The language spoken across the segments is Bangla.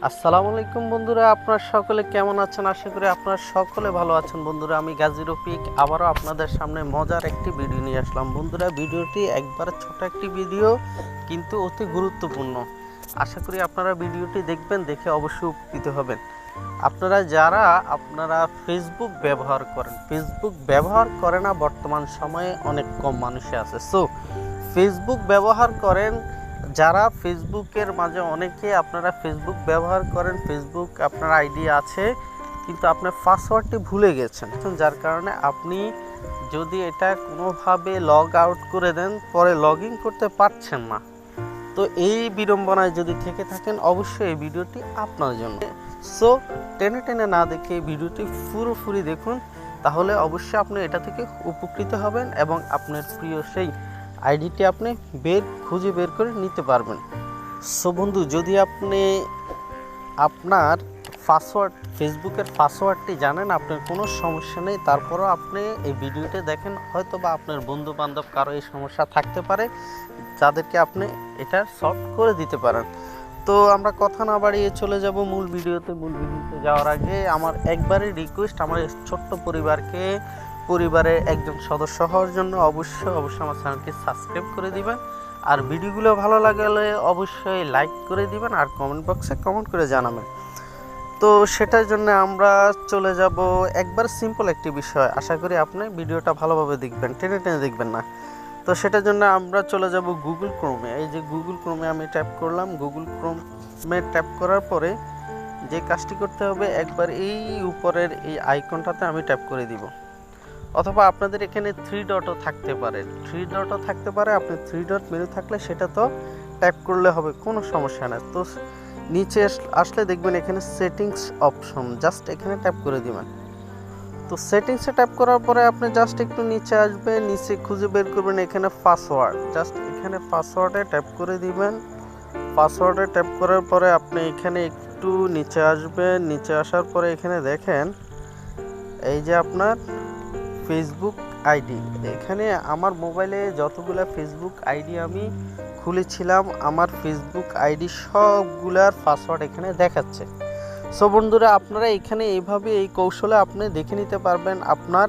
আসসালামু আলাইকুম বন্ধুরা, আপনারা সকলে কেমন আছেন? আশা করি আপনারা সকলে ভালো আছেন। বন্ধুরা, আমি গাজী রফিক আবারও আপনাদের সামনে মজার একটি ভিডিও নিয়ে আসলাম। বন্ধুরা, ভিডিওটি একবার ছোট একটি ভিডিও, কিন্তু অতি গুরুত্বপূর্ণ। আশা করি আপনারা ভিডিওটি দেখবেন, দেখে অবশ্যই উপকৃত হবেন। আপনারা ফেসবুক ব্যবহার করে না বর্তমান সময়ে অনেক কম মানুষই আছে। সো ফেসবুক ব্যবহার করেন যারা, ফেসবুকের মাঝে অনেকে আপনারা ফেসবুক ব্যবহার করেন, ফেসবুক আপনার আইডি আছে কিন্তু আপনার পাসওয়ার্ডটি ভুলে গেছেন, যার কারণে আপনি যদি এটা কোনোভাবে লগ আউট করে দেন পরে লগ ইন করতে পারছেন না। তো এই বিড়ম্বনায় যদি থেকে থাকেন, অবশ্যই এই ভিডিওটি আপনার জন্য। সো টেনে টেনে না দেখে এই ভিডিওটি পুরোপুরি দেখুন, তাহলে অবশ্যই আপনি এটা থেকে উপকৃত হবেন এবং আপনার প্রিয় সেই আইডিটি আপনি খুঁজে বের করে নিতে পারবেন। সো বন্ধু, যদি আপনি আপনার ফেসবুকের পাসওয়ার্ডটি জানেন, আপনার কোনো সমস্যা নেই, তারপরও আপনি এই ভিডিওটি দেখেন, হয়তো বা আপনার বন্ধু বান্ধব কারো এই সমস্যা থাকতে পারে, যাদেরকে আপনি এটা সলভ করে দিতে পারেন। তো আমরা কথা না বাড়িয়ে চলে যাব মূল ভিডিওতে। যাওয়ার আগে আমার একবারই রিকোয়েস্ট, আমার ছোট্ট পরিবারের একজন সদস্য হওয়ার জন্য অবশ্যই আমার চ্যানেলকে সাবস্ক্রাইব করে দিবেন, আর ভিডিওগুলো ভালো লাগলে অবশ্যই লাইক করে দিবেন, আর কমেন্ট বক্সে কমেন্ট করে জানাবেন। তো সেটার জন্য আমরা চলে যাব একবার সিম্পল একটি বিষয়। আশা করি আপনি ভিডিওটা ভালোভাবে দেখবেন, টেনে টেনে দেখবেন না। তো সেটার জন্য আমরা চলে যাব গুগল ক্রোমে। এই যে গুগল ক্রোমে আমি ট্যাপ করলাম। গুগল ক্রোমে ট্যাপ করার পরে যে কাজটি করতে হবে, একবার এই উপরের এই আইকনটাতে আমি ট্যাপ করে দিব, অথবা আপনাদের এখানে থ্রি ডটও থাকতে পারে। আপনি থ্রি ডট মেনু থাকলে সেটা তো ট্যাপ করলে হবে, কোনো সমস্যা না। তো নিচে আসলে দেখবেন এখানে সেটিংস অপশন, জাস্ট এখানে ট্যাপ করে দিবেন। তো সেটিংসে ট্যাপ করার পরে আপনি জাস্ট একটু নিচে আসবেন, নিচে খুঁজে বের করবেন এখানে পাসওয়ার্ড, জাস্ট এখানে পাসওয়ার্ডে ট্যাপ করে দিবেন। পাসওয়ার্ডে ট্যাপ করার পরে আপনি এখানে একটু নিচে আসবেন, নিচে আসার পরে এখানে দেখেন এই যে আপনার ফেসবুক আইডি। এখানে আমার মোবাইলে যতগুলো ফেসবুক আইডি আমি খুলেছিলাম, আমার ফেসবুক আইডি সবগুলার পাসওয়ার্ড এখানে দেখাচ্ছে। সো বন্ধুরা, আপনারা এখানে এইভাবে এই কৌশলে আপনি দেখে নিতে পারবেন, আপনার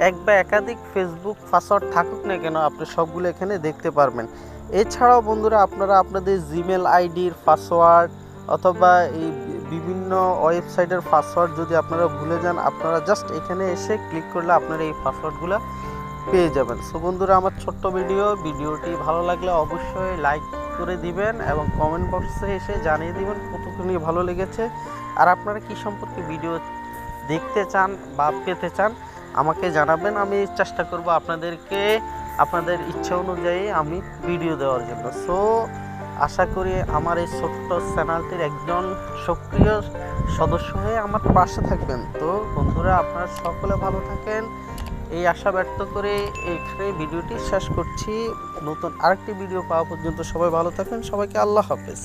এক বা একাধিক ফেসবুক পাসওয়ার্ড থাকুক না কেন, আপনি সবগুলো এখানে দেখতে পারবেন। এছাড়াও বন্ধুরা, আপনারা আপনাদের জিমেল আইডির পাসওয়ার্ড অথবা এই বিভিন্ন ওয়েবসাইটের পাসওয়ার্ড যদি আপনারা ভুলে যান, আপনারা জাস্ট এখানে এসে ক্লিক করলে আপনারা এই পাসওয়ার্ডগুলো পেয়ে যাবেন। সো বন্ধুরা, আমার ছোট্ট ভিডিওটি ভালো লাগলে অবশ্যই লাইক করে দিবেন এবং কমেন্ট বক্সে এসে জানিয়ে দিবেন কতখানি ভালো লেগেছে, আর আপনারা কি সম্পর্কে ভিডিও দেখতে চান বা পেতে চান আমাকে জানাবেন। আমি চেষ্টা করব আপনাদেরকে আপনাদের ইচ্ছা অনুযায়ী আমি ভিডিও দেওয়ার জন্য। সো আশা করি আমার এই ছোট্ট চ্যানেলটির একজন সক্রিয় সদস্য হয়ে আমার পাশে থাকবেন। তো বন্ধুরা, আপনারা সকলে ভালো থাকেন, এই আশা ব্যক্ত করে এখানে ভিডিওটি শেষ করছি। নতুন আরেকটি ভিডিও পাওয়া পর্যন্ত সবাই ভালো থাকেন। সবাইকে আল্লাহ হাফেজ।